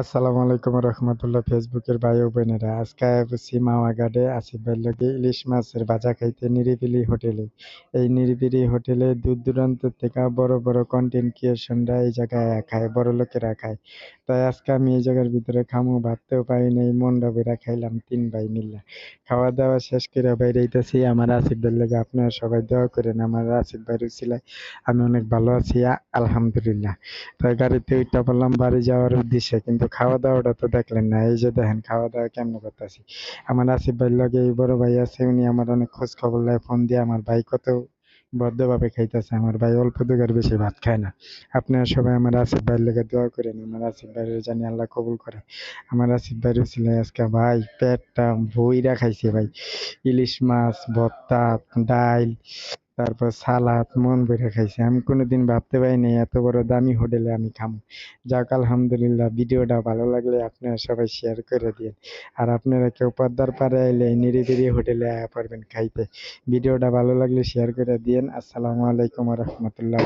আসসালামু আলাইকুম রহমতুল্লাহ। ফেসবুকের ভাই ও বোনেরা, আজকে আছি মাওয়া ঘাটে আসিফ ভাইয়ের লগে ইলিশ মাছের ভাজা খাইতে নিরিবিলি হোটেলে। এই নিরিবিলি হোটেলে দূর দূরান্ত থেকে বড় বড় কন্টেন্ট ক্রিয়েশনরা এই জায়গায় খায়, বড় লোকেরা খায়। তাই আজকে আমি এই জায়গার ভিতরে খামু, ভাবতেও পারি নাই, মনটা ভইরা খাইলাম তিন ভাই মিল্লা। খাওয়া দাওয়া শেষ করে বাইরেইতেছি আমার আসিফ ভাইয়ের লগে। আপনারা সবাই দোয়া করেন আমার আসিফ ভাইয়ের উছিলায় আমি অনেক ভালো আছি, আলহামদুলিল্লাহ। তাই গাড়িতে উঠা পড়লাম বাড়ি যাওয়ার উদ্দেশ্যে, কিন্তু খাওয়া দাওয়াটা তো দেখলেন না। এই যে দেখেন খাওয়া দাওয়া কেমন করতেছি। আমার আসিফ ভাইয়ের লগে এই বড় ভাই আছে, উনি আমার অনেক খোঁজ খবর নেয় ফোন দিয়ে, আমার ভাই কত ভদ্রভাবে খাইতেছে। আমার ভাই অল্প দুগার বেশি ভাত খায় না। আপনারা সবাই আমার আসিফ ভাইয়ের লেগে দোয়া করেন, আমার আসিফ ভাইয়ের জানি আল্লাহ কবুল করে। আমার আসিফ ভাইয়ের ছিল আজকে ভাই পেটটা ভইরা খাইছে ভাই। ইলিশ মাছ ভর্তা, ডাইল, তারপর সালাদ মন ভরে খাইছি। আমি কোনোদিন ভাবতে পারিনি এত বড় দামি হোটেলে আমি খামো। যাক আলহামদুলিল্লাহ। ভিডিওটা ভালো লাগলে আপনারা সবাই শেয়ার করে দিন। আর আপনারা কেউ পদ্মার পাড়ে আইলে এই নিরিবিলি হোটেলে আয়া পারবেন খাইতে। ভিডিওটা ভালো লাগলে শেয়ার করে দিন। আসসালামু আলাইকুম রহমতুল্লাহ।